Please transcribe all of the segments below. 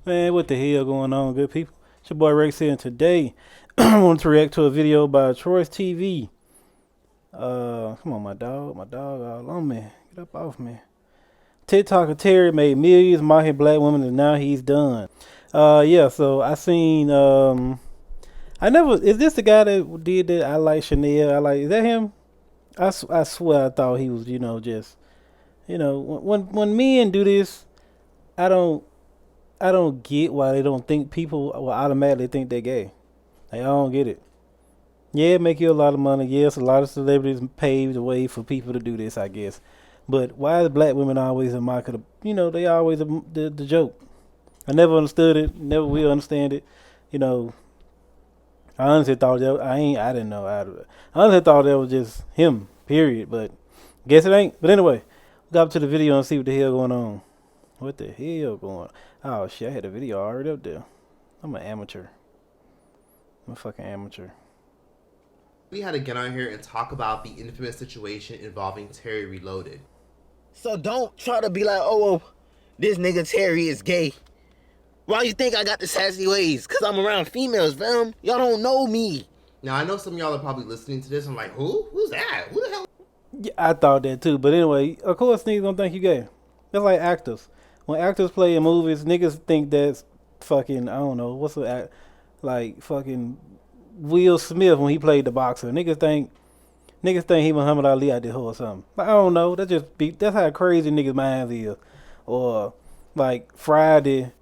Man, what the hell going on, good people? It's your boy Rex here, and today I want to react to a video by Troy's TV. Come on, my dog all on me. Get up off me. TikToker Terry made millions mocking black women, and now he's done. Yeah. So I seen. I never. Is this the guy that did that? I like Chanel. Is that him? I swear I thought he was. Just when men do this, I don't. I don't get why they don't think people will automatically think they're gay. Like, I don't get it. Yeah, it make you a lot of money. Yes, a lot of celebrities paved the way for people to do this, I guess. But why is black women always a mark of they always the joke. I never understood it. Never will understand it. You know, I honestly thought that I didn't know. I honestly thought that was just him. Period. But guess it ain't. But anyway, go up to the video and see what the hell going on. What the hell going on? Oh shit, I had a video already up there. I'm an amateur. I'm a fucking amateur. We had to get on here and talk about the infamous situation involving Terry Reloaded. So don't try to be like, oh, this nigga Terry is gay. Why you think I got the sassy ways? Cause I'm around females, fam. Y'all don't know me. Now I know some of y'all are probably listening to this. I'm like, who? Who's that? Who the hell? Yeah, I thought that too. But anyway, of course niggas gonna think you gay. That's like actors. When actors play in movies, niggas think that's fucking, I don't know, what's the act, like fucking Will Smith when he played the boxer. Niggas think he Muhammad Ali out there or something. Like, I don't know. That's how crazy niggas' minds is. Or like Friday,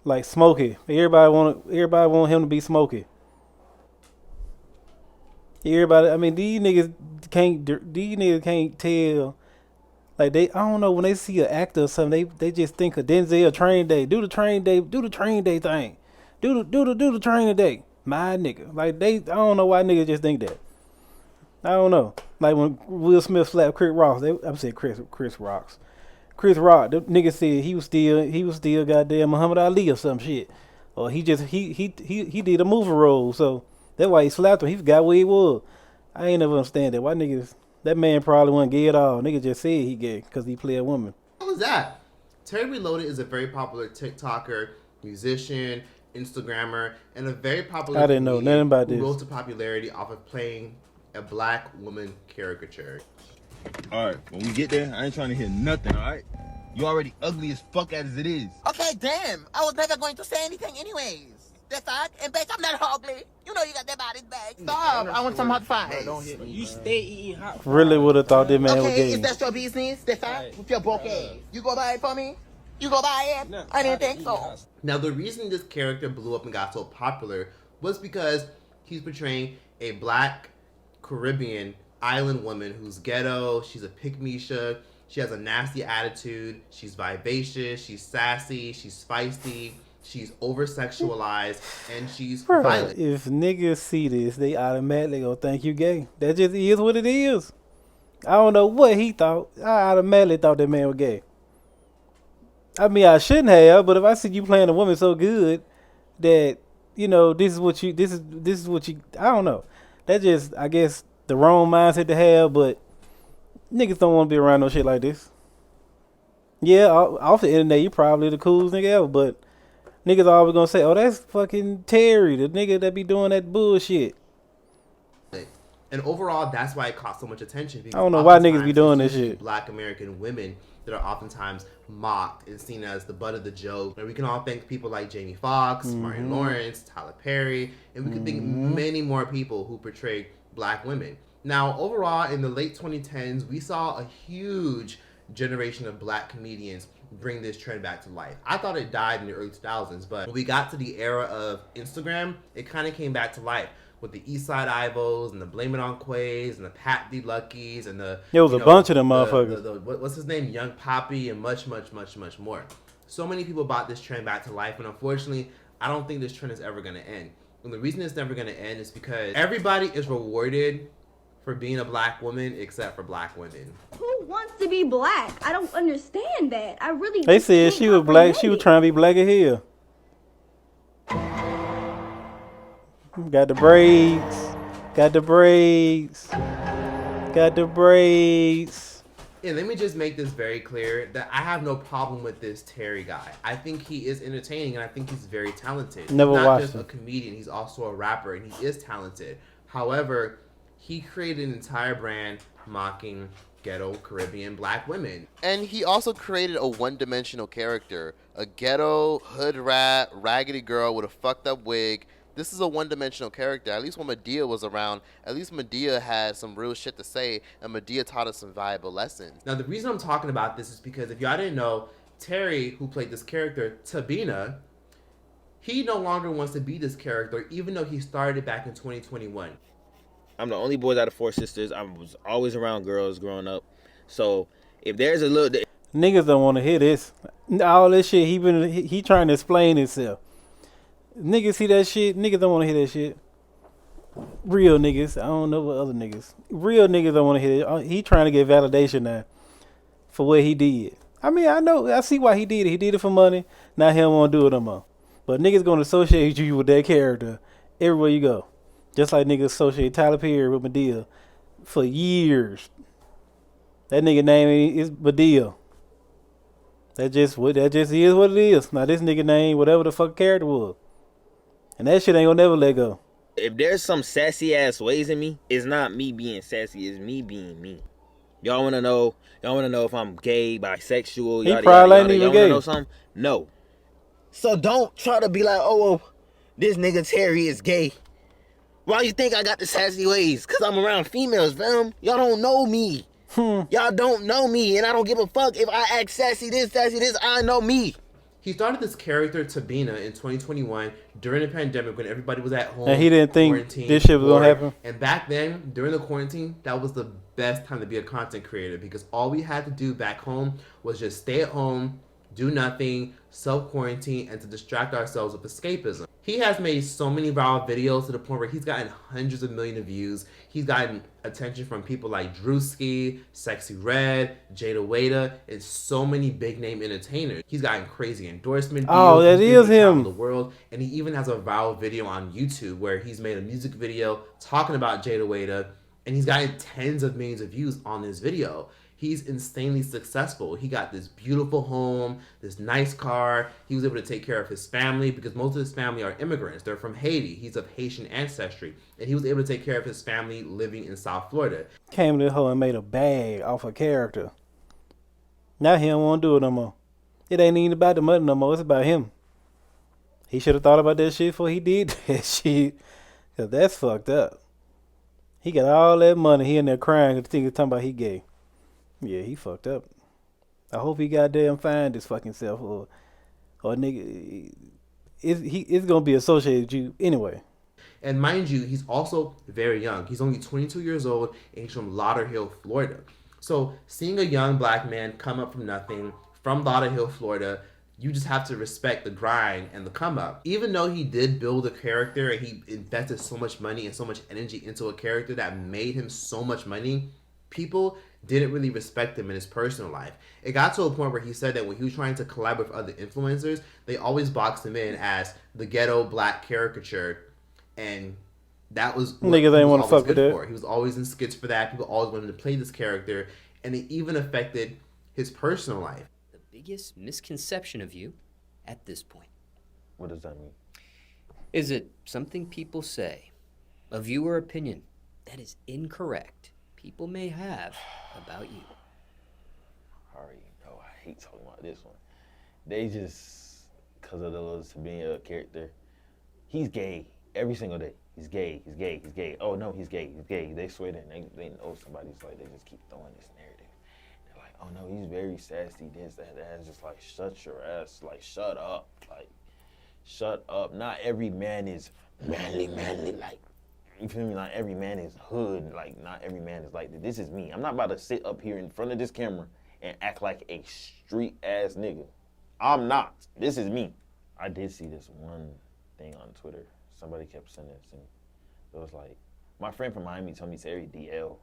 like Smokey. Everybody want him to be Smokey. Everybody, I mean, these niggas can't tell. Like I don't know, when they see an actor or something, they just think of Denzel Training Day. Do the Training Day thing. Do the Training Day. My nigga. Like I don't know why niggas just think that. I don't know. Like when Will Smith slapped Chris Rock, I'm saying Chris Rock. The nigga said he was still goddamn Muhammad Ali or some shit. Or he did a movie role, so that's why he slapped him. He forgot where he was. I ain't never understand that. Why niggas? That man probably wasn't gay at all. Nigga just said he gay because he played a woman. What was that? Terry Reloaded is a very popular TikToker, musician, Instagrammer, and a very popular I didn't know nothing about this. Who rose to popularity off of playing a black woman caricature. Alright, when we get there, I ain't trying to hear nothing, alright? You already ugly as fuck as it is. Okay, damn. I was never going to say anything anyways. That's fact. And bitch, I'm not ugly. You know you got that body back. Stop. I want some hot fries. Don't hit me. You stay eating hot fries. Really would have thought that man was Okay, gay. is that your business? That's fact. With your broke ass. You go buy it for me? You go buy it? No, I didn't think so. Now, the reason this character blew up and got so popular was because he's portraying a black Caribbean island woman who's ghetto. She's a pick-me-sha. She has a nasty attitude. She's vivacious. She's sassy. She's feisty. She's over-sexualized. And she's violent. If niggas see this, they automatically gonna think you gay. That just is what it is. I don't know what he thought. I automatically thought that man was gay. I mean, I shouldn't have, but if I see you playing a woman so good that, this is what you, I don't know. That just, I guess, the wrong mindset to have, but niggas don't want to be around no shit like this. Yeah, off the internet, you probably the coolest nigga ever, but niggas always gonna say, oh, that's fucking Terry, the nigga that be doing that bullshit. And overall, that's why it caught so much attention. I don't know why niggas be doing this shit. Black American women that are oftentimes mocked and seen as the butt of the joke. And we can all thank people like Jamie Foxx, Martin Lawrence, Tyler Perry, and we can think many more people who portrayed black women. Now, overall, in the late 2010s, we saw a huge generation of black comedians bring this trend back to life. I thought it died in the early 2000s, but when we got to the era of Instagram, it kind of came back to life with the Eastside Ivos and the Blame It On Quays and the Pat D. Luckies and the... There was a bunch of them motherfuckers. What's his name? Young Poppy and much, much, much, much more. So many people brought this trend back to life, and unfortunately, I don't think this trend is ever going to end. And the reason it's never going to end is because everybody is rewarded for being a black woman except for black women. Who wants to be black? I don't understand that. I really. They said she was black. She was trying to be black as hell. Got the braids. Got the braids. Got the braids. And let me just make this very clear that I have no problem with this Terry guy. I think he is entertaining and I think he's very talented. Never He's not watched just him. a comedian, he's also a rapper and he is talented. However, he created an entire brand mocking ghetto Caribbean black women. And he also created a one-dimensional character, a ghetto hood rat, raggedy girl with a fucked up wig. This is a one-dimensional character. At least when Madea was around, at least Madea had some real shit to say, and Madea taught us some valuable lessons. Now, the reason I'm talking about this is because if y'all didn't know, Terry, who played this character, Tabina, he no longer wants to be this character, even though he started back in 2021. I'm the only boy out of 4 sisters. I was always around girls growing up. So if there's a little... Niggas don't want to hear this. All this shit, he trying to explain himself. Niggas see that shit. Niggas don't want to hear that shit. Real niggas. I don't know what other niggas. Real niggas don't want to hear it. He trying to get validation now for what he did. I mean, I see why he did it. He did it for money. Now he don't want to do it no more. But niggas gonna associate you with that character everywhere you go. Just like niggas associate Tyler Perry with Madea for years. That nigga name is Madea. That just is what it is. Now this nigga name, whatever the fuck character was. And that shit ain't gonna never let go. If there's some sassy ass ways in me, it's not me being sassy, it's me being me. Y'all wanna know if I'm gay, bisexual, He probably ain't even y'all gay. wanna know something? No. So don't try to be like, oh, this nigga Terry is gay. Why you think I got the sassy ways? Cause I'm around females, fam. Y'all don't know me. Y'all don't know me, and I don't give a fuck if I act sassy this. I know me. He started this character Tabina in 2021 during the pandemic when everybody was at home. And he didn't think quarantined, this shit was gonna bored. happen. And back then, during the quarantine, that was the best time to be a content creator because all we had to do back home was just stay at home, do nothing, self-quarantine, and to distract ourselves with escapism. He has made so many viral videos to the point where he's gotten hundreds of millions of views. He's gotten attention from people like Drewski, Sexy Red, Jada Waiter, and so many big name entertainers. He's gotten crazy endorsement deals. Oh, that He's is been able to travel him. the world, and he even has a viral video on YouTube where he's made a music video talking about Jada Waiter, and he's gotten tens of millions of views on this video. He's insanely successful. He got this beautiful home, this nice car. He was able to take care of his family because most of his family are immigrants. They're from Haiti. He's of Haitian ancestry. And he was able to take care of his family living in South Florida. Came to the hoe and made a bag off a character. Now he don't want to do it no more. It ain't even about the money no more. It's about him. He should have thought about that shit before he did that shit. Cause that's fucked up. He got all that money. He in there crying because he's talking about he gay. Yeah, he fucked up. I hope he goddamn find his fucking self or nigga. It's gonna be associated with you anyway. And mind you, he's also very young. He's only 22 years old and he's from Lauderhill, Florida. So seeing a young black man come up from nothing from Lauderhill, Florida, you just have to respect the grind and the come up. Even though he did build a character and he invested so much money and so much energy into a character that made him so much money, people didn't really respect him in his personal life. It got to a point where he said that when he was trying to collab with other influencers, they always boxed him in as the ghetto black caricature, and that was what Niggas ain't want to always fuck with good that. for. He was always in skits for that. People always wanted to play this character, and it even affected his personal life. The biggest misconception of you at this point? What does that mean? Is it something people say, a view or opinion that is incorrect people may have about you? I already know I hate talking about this one. They just, because of the being a character, he's gay every single day. He's gay, he's gay, he's gay. Oh no, he's gay, he's gay. They swear that they know somebody's like, they just keep throwing this narrative. They're like, oh no, he's very sassy, this, that. It's just like, shut your ass, like, shut up. Like, shut up. Not every man is manly, like, you feel me? Not every man is hood. Like, not every man is like that. This is me. I'm not about to sit up here in front of this camera and act like a street ass nigga. I'm not. This is me. I did see this one thing on Twitter. Somebody kept sending it to me. It was like, my friend from Miami told me Terry DL.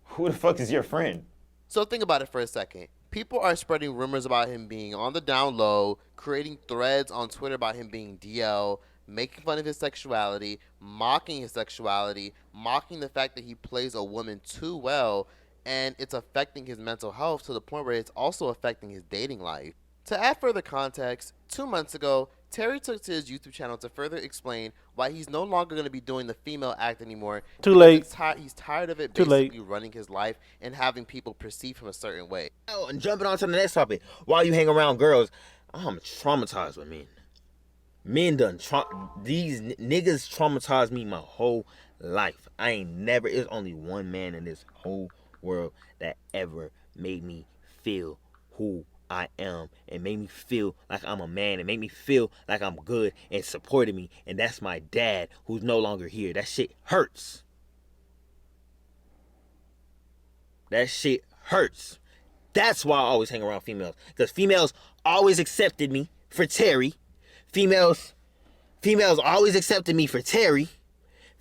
Who the fuck is your friend? So think about it for a second. People are spreading rumors about him being on the down low, creating threads on Twitter about him being DL, making fun of his sexuality, mocking his sexuality, mocking the fact that he plays a woman too well, and it's affecting his mental health to the point where it's also affecting his dating life. To add further context, 2 months ago, Terry took to his YouTube channel to further explain why he's no longer going to be doing the female act anymore. Too late. He's tired of it Too basically late. running his life and having people perceive him a certain way. Oh, and jumping on to the next topic. While you hang around girls, I'm traumatized with men. Men these niggas traumatized me my whole life. There's only one man in this whole world that ever made me feel who I am and made me feel like I'm a man and made me feel like I'm good and supported me, and that's my dad, who's no longer here. That shit hurts. That shit hurts. That's why I always hang around females, because females always accepted me for Terry. Females always accepted me for Terry.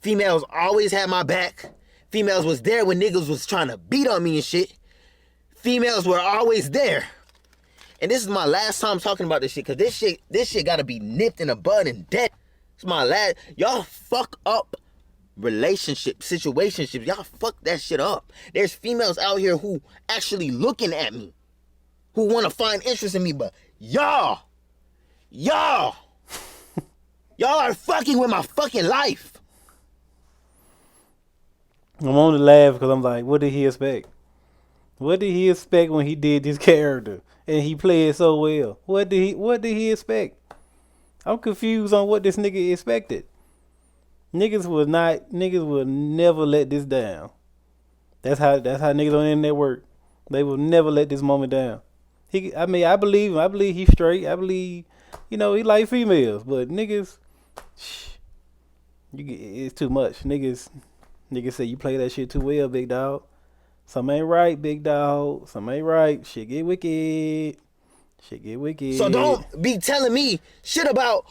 Females always had my back. Females was there when niggas was trying to beat on me and shit. Females were always there. And this is my last time talking about this shit, because this shit gotta be nipped in the bud and dead. It's my last. Y'all fuck up relationships, situationships. Y'all fuck that shit up. There's females out here who actually looking at me, who want to find interest in me, but y'all are fucking with my fucking life. I'm on the laugh because I'm like, what did he expect? What did he expect when he did this character and he played so well? What did he expect? I'm confused on what this nigga expected. Niggas will never let this down. That's how niggas on the internet work. They will never let this moment down. I believe him. I believe he's straight. I believe, he like females, but niggas, it's too much. Niggas say you play that shit too well, big dog. Something ain't right, big dog. Something ain't right. Shit get wicked. So don't be telling me shit about,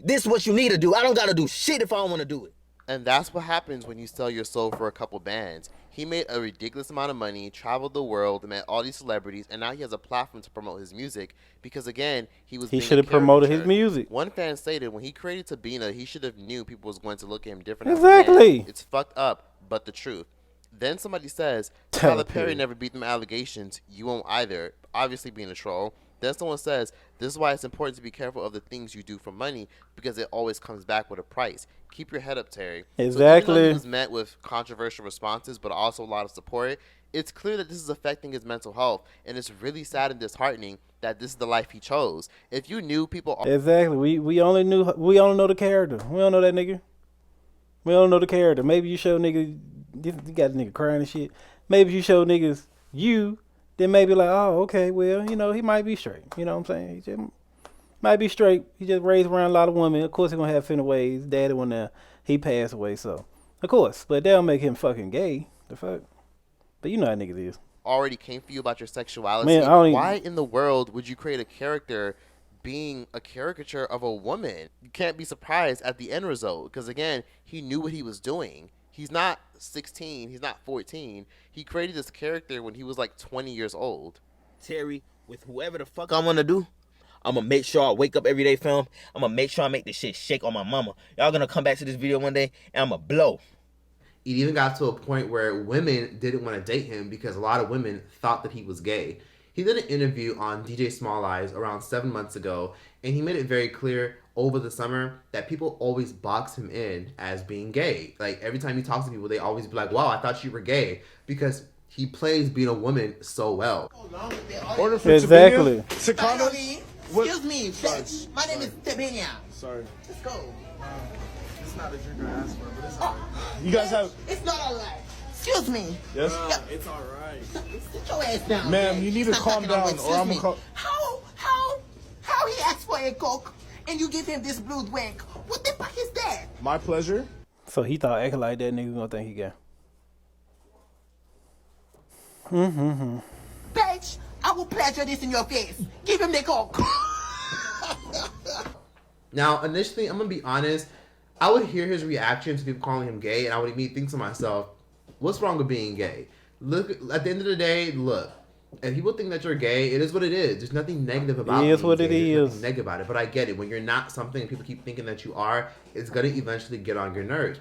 this is what you need to do. I don't gotta do shit if I don't want to do it. And that's what happens when you sell your soul for a couple bands. He made a ridiculous amount of money, traveled the world, met all these celebrities, and now he has a platform to promote his music because, again, he should have promoted his music. One fan stated when he created Sabina, he should have knew people was going to look at him different. Exactly. It's fucked up, but the truth. Then somebody says, Tyler Perry never beat them allegations. You won't either. Obviously being a troll. Then someone says, this is why it's important to be careful of the things you do for money because it always comes back with a price. Keep your head up, Terry. Exactly. So even though he was met with controversial responses, but also a lot of support, it's clear that this is affecting his mental health, and it's really sad and disheartening that this is the life he chose. If you knew people... Exactly. We only know the character. We don't know that nigga. We don't know the character. Maybe you show nigga, you got a nigga crying and shit. Maybe you show niggas you, then maybe like, oh, okay, well, he might be straight. You know what I'm saying? He just might be straight. He just raised around a lot of women. Of course, he gonna have finna ways. Daddy when he passed away, so of course. But that don't make him fucking gay. The fuck. But you know how niggas is. Already came for you about your sexuality. Man, why in the world would you create a character being a caricature of a woman? You can't be surprised at the end result because, again, he knew what he was doing. He's not 16. He's not 14. He created this character when he was like 20 years old. Terry, with whoever the fuck I want to do, I'm going to make sure I wake up every day, film. I'm going to make sure I make this shit shake on my mama. Y'all going to come back to this video one day and I'm going to blow. It even got to a point where women didn't want to date him because a lot of women thought that he was gay. He did an interview on DJ Small Eyes around 7 months ago, and he made it very clear over the summer that people always box him in as being gay. Like, every time he talks to people, they always be like, wow, I thought you were gay, because he plays being a woman so well. Order for exactly. Excuse me, bitch. My name is Tebenia. Sorry. Let's go. It's not a drink I asked for, but it's alright. You guys have... It's not alright. Excuse me. Yes? It's alright. Sit your ass down. Ma'am, you need to calm down or I'm gonna call... How he asked for a Coke and you give him this blue drink? What the fuck is that? My pleasure. So he thought acting like that nigga gonna think he gay. Bitch, I will pleasure this in your face. Give him the Coke. Now, initially, I'm gonna be honest, I would hear his reaction to people calling him gay, and I would immediately think to myself, what's wrong with being gay? Look, at the end of the day, look, if people think that you're gay, it is what it is. There's nothing negative about it. It is what it There's is. nothing negative about it, but I get it. When you're not something and people keep thinking that you are, it's gonna eventually get on your nerves.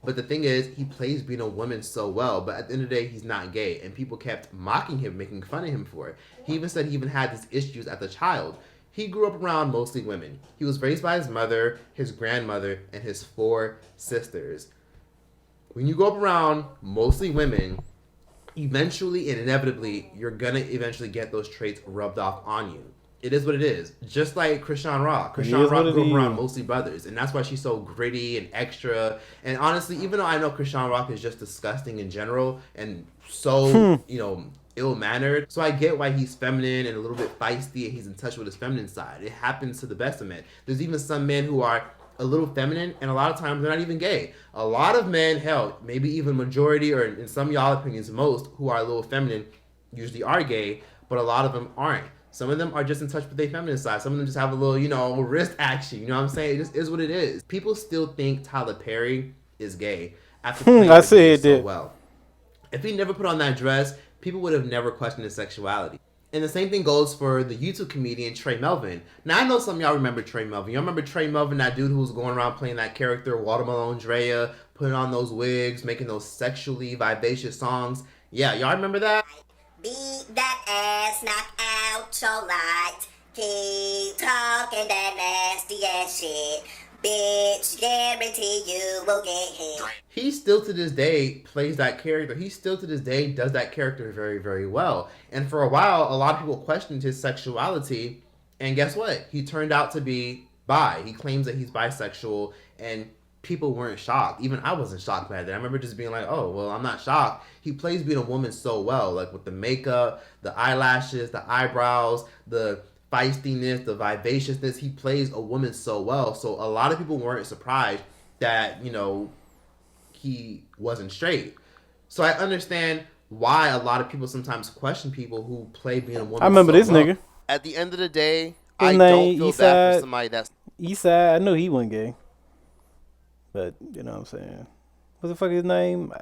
But the thing is, he plays being a woman so well, but at the end of the day, he's not gay. And people kept mocking him, making fun of him for it. He even said he even had these issues as a child. He grew up around mostly women. He was raised by his mother, his grandmother, and his 4 sisters. When you grow up around mostly women, eventually and inevitably, you're gonna eventually get those traits rubbed off on you. It is what it is. Just like Krishan Rock. Krishan Rock grew up around mostly brothers, and that's why she's so gritty and extra. And honestly, even though I know Krishan Rock is just disgusting in general and so, ill-mannered, so I get why he's feminine and a little bit feisty and he's in touch with his feminine side. It happens to the best of men. There's even some men who are a little feminine, and a lot of times they're not even gay. A lot of men, hell, maybe even majority, or in some of y'all opinions, most who are a little feminine usually are gay, but a lot of them aren't. Some of them are just in touch with their feminine side. Some of them just have a little, wrist action. You know what I'm saying? It just is what it is. People still think Tyler Perry is gay after playing I said so that. well. If he never put on that dress, people would have never questioned his sexuality. And the same thing goes for the YouTube comedian Trey Melvin. Now, I know some of y'all remember Trey Melvin. Y'all remember Trey Melvin, that dude who was going around playing that character, Watermelon Drea, putting on those wigs, making those sexually vivacious songs. Yeah, y'all remember that? Beat that ass, knock out your light. Keep talking that nasty ass shit. Bitch, guarantee you will get hit. He still to this day plays that character. He still to this day does that character very, very well. And for a while, a lot of people questioned his sexuality. And guess what? He turned out to be bi. He claims that he's bisexual, and people weren't shocked. Even I wasn't shocked by that. I remember just being like, oh, well, I'm not shocked. He plays being a woman so well, like with the makeup, the eyelashes, the eyebrows, the feistiness, the vivaciousness. He plays a woman so well. So a lot of people weren't surprised that, he wasn't straight. So I understand why a lot of people sometimes question people who play being a woman. I remember so this well. nigga. At the end of the day, His I name, don't feel bad for Eastside. somebody that's Eastside, I knew he wasn't gay. But, you know what I'm saying? What the fuck his name?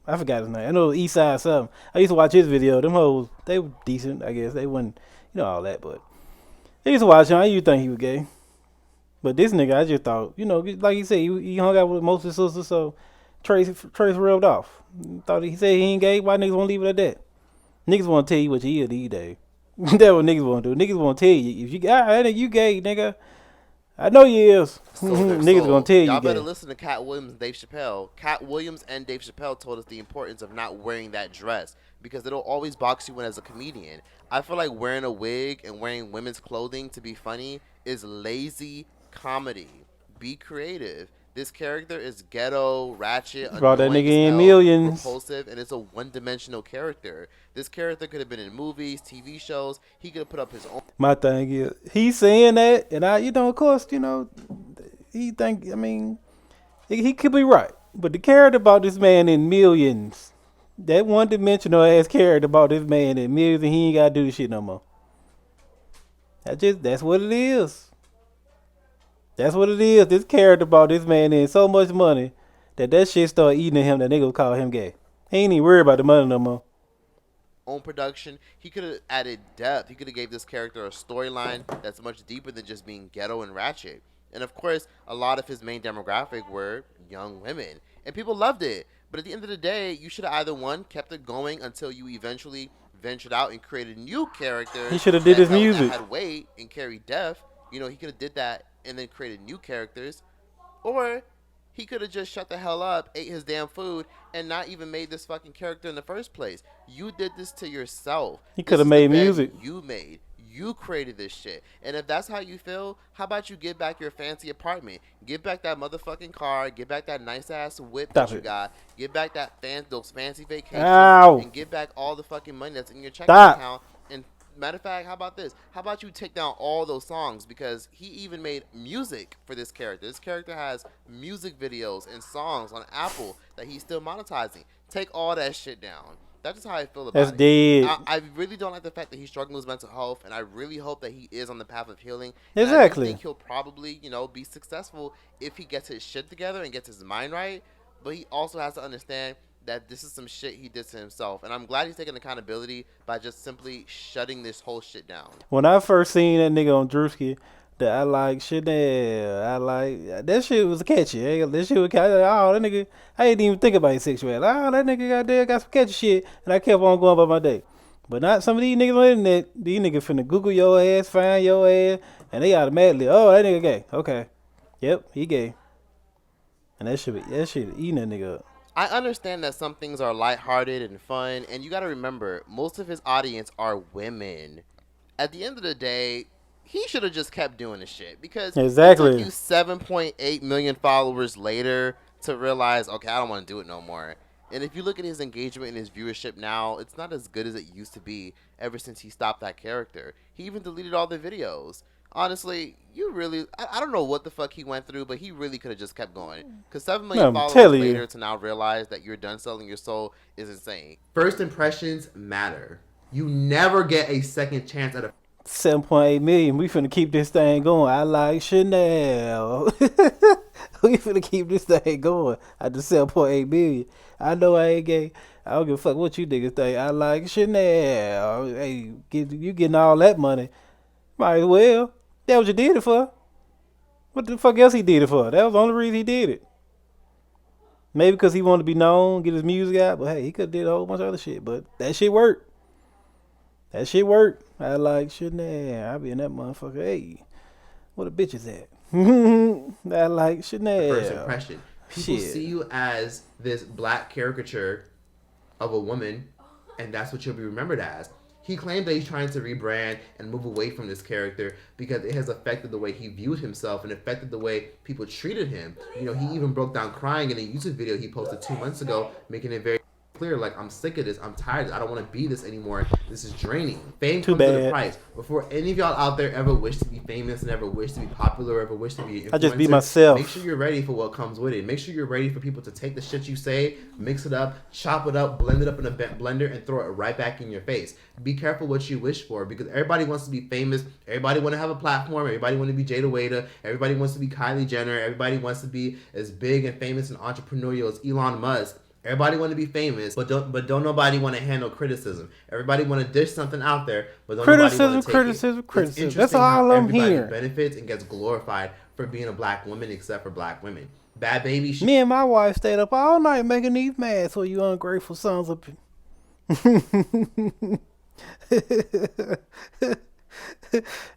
I forgot his name. I know it was Eastside something. I used to watch his video. Them hoes, they were decent, I guess. They wasn't, all that, but I used to watch him. I used to think he was gay. But this nigga, I just thought, like you said, he hung out with most of his sisters, so Trace rubbed off. Thought he said he ain't gay. Why niggas won't leave it at that? Niggas want to tell you what you is these days. That's what niggas want to do. Niggas want to tell you. If you gay, nigga. I know you is. Niggas gonna tell you. Y'all better gay. listen to Cat Williams and Dave Chappelle. Cat Williams and Dave Chappelle told us the importance of not wearing that dress because it'll always box you in as a comedian. I feel like wearing a wig and wearing women's clothing to be funny is lazy comedy. Be creative. This character is ghetto, ratchet, Brought that annoying nigga as in hell, millions. repulsive, and it's a one-dimensional character. This character could have been in movies, TV shows. He could have put up his own. My thing is, he's saying that, and of course, he think, he could be right. But the character about this man in millions, that one-dimensional ass character about this man in millions, and he ain't gotta do this shit no more. That's what it is. That's what it is. This character about this man in so much money that shit start eating at him that nigga call him gay. He ain't even worried about the money no more. Own production. He could have added depth. He could have gave this character a storyline that's much deeper than just being ghetto and ratchet. And of course, a lot of his main demographic were young women, and people loved it. But at the end of the day, you should have either one kept it going until you eventually ventured out and created new characters. He should have did his that music. had weight and carried depth. He could have did that and then created new characters, or he could have just shut the hell up, ate his damn food, and not even made this fucking character in the first place. You did this to yourself. He could have made music. You made. You created this shit. And if that's how you feel, how about you give back your fancy apartment? Give back that motherfucking car. Give back that nice ass whip that you got. Give back those fancy vacations. Ow. And give back all the fucking money that's in your checking Stop. account. And matter of fact, how about this? How about you take down all those songs? Because he even made music for this character. This character has music videos and songs on Apple that he's still monetizing. Take all that shit down. That's just how I feel about That's it. dead. I really don't like the fact that he's struggling with mental health, and I really hope that he is on the path of healing. Exactly. And I do think he'll probably, be successful if he gets his shit together and gets his mind right. But he also has to understand that this is some shit he did to himself. And I'm glad he's taking accountability by just simply shutting this whole shit down. When I first seen that nigga on Drewski That I like Chanel. I like that shit was catchy. That shit was catchy. Oh, that nigga. I didn't even think about his sexuality. Oh, that nigga got some catchy shit, and I kept on going about my day. But not some of these niggas on the internet. These niggas finna Google your ass, find your ass, and they automatically, oh, that nigga gay. Okay, yep, he gay. And that shit eating that nigga up. I understand that some things are lighthearted and fun, and you got to remember, most of his audience are women. At the end of the day, he should have just kept doing the shit because Exactly. it took you 7.8 million followers later to realize, okay, I don't want to do it no more. And if you look at his engagement and his viewership now, it's not as good as it used to be ever since he stopped that character. He even deleted all the videos. Honestly, you really, I don't know what the fuck he went through, but he really could have just kept going. Because 7 million I'm followers telling you. later to now realize that you're done selling your soul is insane. First impressions matter. You never get a second chance at a 7.8 million. We finna keep this thing going. I like Chanel. We finna keep this thing going at the 7.8 million. I know I ain't gay. I don't give a fuck what you niggas think. I like Chanel. Hey, you getting all that money. Might as well. That what you did it for. What the fuck else he did it for? That was the only reason he did it. Maybe because he wanted to be known, get his music out. But hey, he could have did a whole bunch of other shit. But that shit worked. That shit worked. I like Chanel. I be in that motherfucker. Hey, what a bitch is that? I like Chanel. first impression. People Shit. see you as this black caricature of a woman, and that's what you'll be remembered as. He claimed that he's trying to rebrand and move away from this character because it has affected the way he viewed himself and affected the way people treated him. You know, he even broke down crying in a YouTube video he posted 2 months ago, making it very clear, like, I'm sick of this, I'm tired, I don't want to be this anymore, this is draining. Fame Too comes at a bad. price. Before any of y'all out there ever wish to be famous and ever wish to be popular or ever wish to be an I just be influencer, myself. Make sure you're ready for what comes with it. Make sure you're ready for people to take the shit you say, mix it up, chop it up, blend it up in a blender, and throw it right back in your face. Be careful what you wish for, because everybody wants to be famous, everybody want to have a platform, everybody want to be Jada Waiter, everybody wants to be Kylie Jenner, everybody wants to be as big and famous and entrepreneurial as Elon Musk. Everybody want to be famous, but don't nobody want to handle criticism. Everybody want to dish something out there, but don't nobody want to take it. It's Criticism. That's interesting how all I'm everybody hearing. benefits and gets glorified for being a black woman, except for black women. Bad Baby, she Me and my wife stayed up all night making these masks for you ungrateful sons of.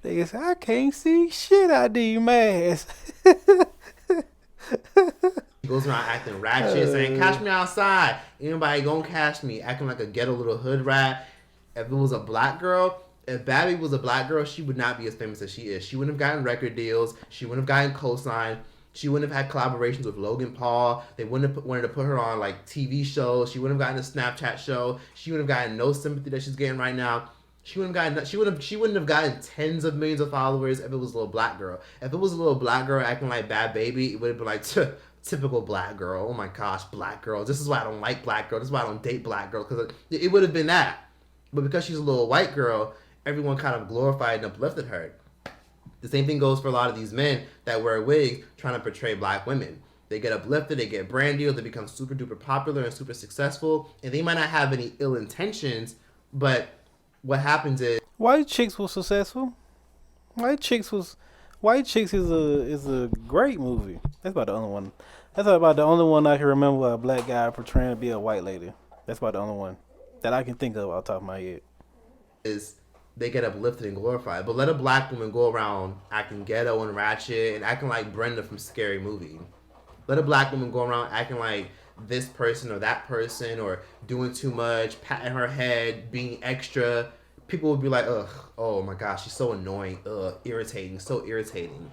They say I can't see shit out these masks. goes around acting ratchet, saying, "Catch me outside." Anybody gonna catch me? Acting like a ghetto little hood rat. If it was a black girl, if Babby was a black girl, she would not be as famous as she is. She wouldn't have gotten record deals. She wouldn't have gotten co-signed. She wouldn't have had collaborations with Logan Paul. They wouldn't have wanted to put her on like TV shows. She wouldn't have gotten a Snapchat show. She would have gotten no sympathy that she's getting right now. She wouldn't have gotten tens of millions of followers if it was a little black girl. If it was a little black girl acting like Bad Baby, it would have been like typical black girl. Oh my gosh, black girl. This is why I don't like black girls. This is why I don't date black girls, because it would have been that. But because she's a little white girl, everyone kind of glorified and uplifted her. The same thing goes for a lot of these men that wear wigs trying to portray black women. They get uplifted, they get brand deals, they become super duper popular and super successful, and they might not have any ill intentions, but what happens is White Chicks was successful. White Chicks is a great movie. That's about the only one. That's about the only one I can remember a black guy portraying to be a white lady. That's about the only one that I can think of off the top of my head. They get uplifted and glorified. But let a black woman go around acting ghetto and ratchet and acting like Brenda from Scary Movie. Let a black woman go around acting like this person or that person, or doing too much, patting her head, being extra. People would be like, ugh, oh my gosh, she's so annoying, irritating, so irritating.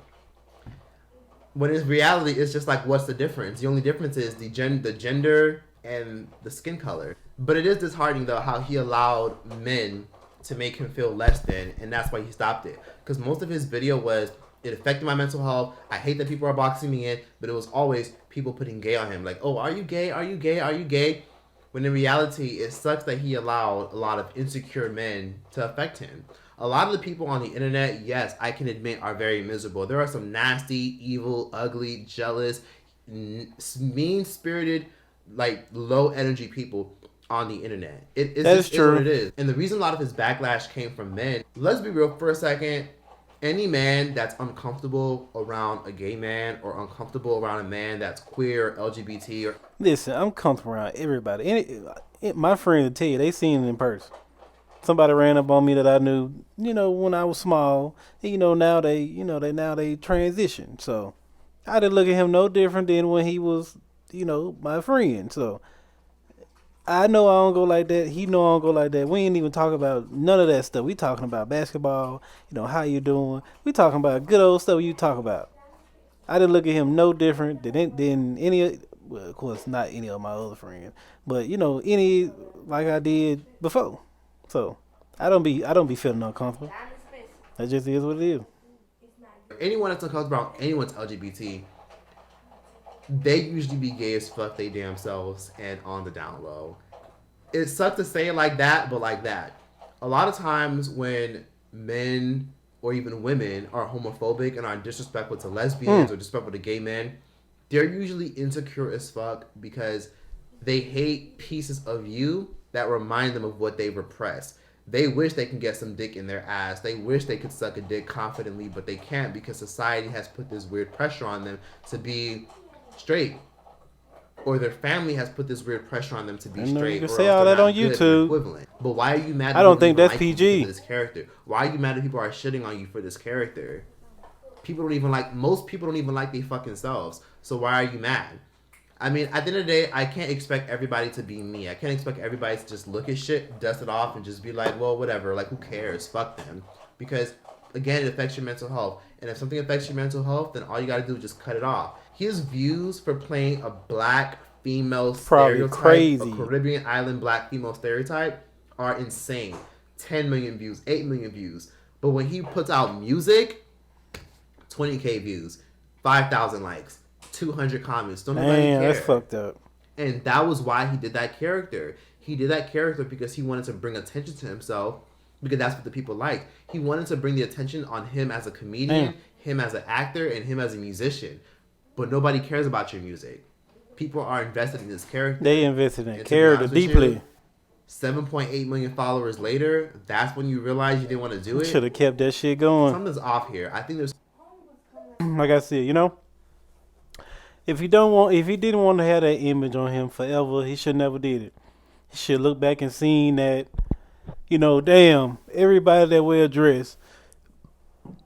When in reality, it's just like, what's the difference? The only difference is the gender and the skin color. But it is disheartening, though, how he allowed men to make him feel less than, and that's why he stopped it. Because most of his video was, it affected my mental health, I hate that people are boxing me in, but it was always people putting gay on him. Like, oh, are you gay? Are you gay? Are you gay? When in reality, it sucks that he allowed a lot of insecure men to affect him. A lot of the people on the internet, yes, I can admit, are very miserable. There are some nasty, evil, ugly, jealous, mean-spirited, like, low-energy people on the internet. It's that is just true. What it is. And the reason a lot of his backlash came from men, let's be real for a second, Any man that's uncomfortable around a gay man or uncomfortable around a man that's queer, LGBT, or Listen, I'm comfortable around everybody. My friends will tell you they seen it in person. Somebody ran up on me that I knew, when I was small. And, now they transition. So I didn't look at him no different than when he was, my friend. So I know I don't go like that. He know I don't go like that. We ain't even talk about none of that stuff. We talking about basketball. How you doing? We talking about good old stuff you talk about. I didn't look at him no different than any. Well, of course, not any of my other friends, but any like I did before. So I don't be feeling uncomfortable. That just is what it is. anyone that's uncomfortable around anyone's LGBT, they usually be gay as fuck they damn selves and on the down low. It sucks to say it like that, but like that. A lot of times when men or even women are homophobic and are disrespectful to lesbians or disrespectful to gay men, they're usually insecure as fuck because they hate pieces of you that remind them of what they repress. They wish they can get some dick in their ass. They wish they could suck a dick confidently, but they can't because society has put this weird pressure on them to be straight. Or their family has put this weird pressure on them to be straight. You can or say else all they're that not on good, YouTube. Equivalent. But why are you mad? I don't people think even that's like you PG. because of this character. Why are you mad that people are shitting on you for this character? Most people don't even like their fucking selves. So why are you mad? I mean, at the end of the day, I can't expect everybody to be me. I can't expect everybody to just look at shit, dust it off, and just be like, well, whatever. Like, who cares? Fuck them. Because, again, it affects your mental health. And if something affects your mental health, then all you gotta do is just cut it off. His views for playing a black female Probably stereotype, crazy. a Caribbean island black female stereotype, are insane. 10 million views, 8 million views. But when he puts out music, 20K views, 5,000 likes, 200 comments. Don't nobody care. That's fucked up. And that was why he did that character. He did that character because he wanted to bring attention to himself, because that's what the people like. He wanted to bring the attention on him as a comedian, him as an actor, and him as a musician. But nobody cares about your music. People are invested in this character. They invested in character deeply. 7.8 million followers later, that's when you realize you didn't want to do it. Should have kept that shit going. Something's off here. I think there's... Like I said, if he didn't want to have that image on him forever, he should never did it. He should look back and seen that, damn, everybody that well dressed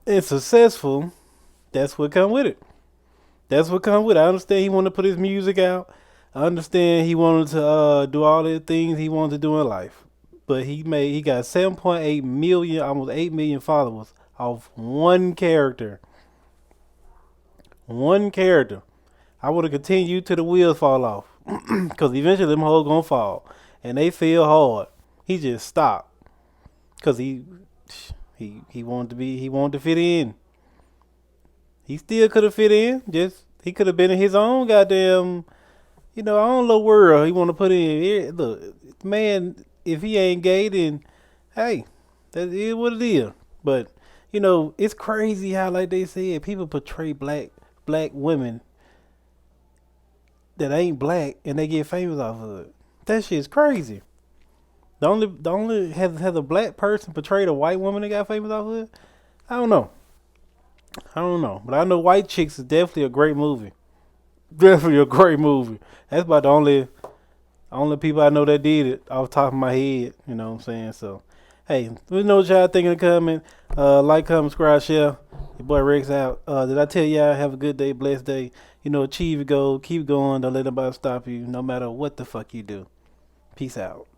and successful, that's what come with it. That's what come with it. I understand he wanted to put his music out. I understand he wanted to do all the things he wanted to do in life. But he got 7.8 million, almost 8 million followers off one character. One character. I would have continued till the wheels fall off. Because eventually them hoes gonna fall. And they feel hard. He just stopped. Because he wanted to fit in. He still could have fit in. He could have been in his own goddamn, own little world he want to put in. Look, man, if he ain't gay, then, hey, that is what it is. But, it's crazy how, like they said, people portray black women that ain't black and they get famous off of it. That shit's crazy. The only has a black person portrayed a white woman that got famous off of it? I don't know. But I know White Chicks is definitely a great movie. Definitely a great movie. That's about the only people I know that did it off the top of my head. You know what I'm saying? So, hey, let me know what y'all think in the comment. Like, comment, subscribe, share. Your boy Rex out. Did I tell y'all have a good day, blessed day? Achieve your goal. Keep going. Don't let nobody stop you, no matter what the fuck you do. Peace out.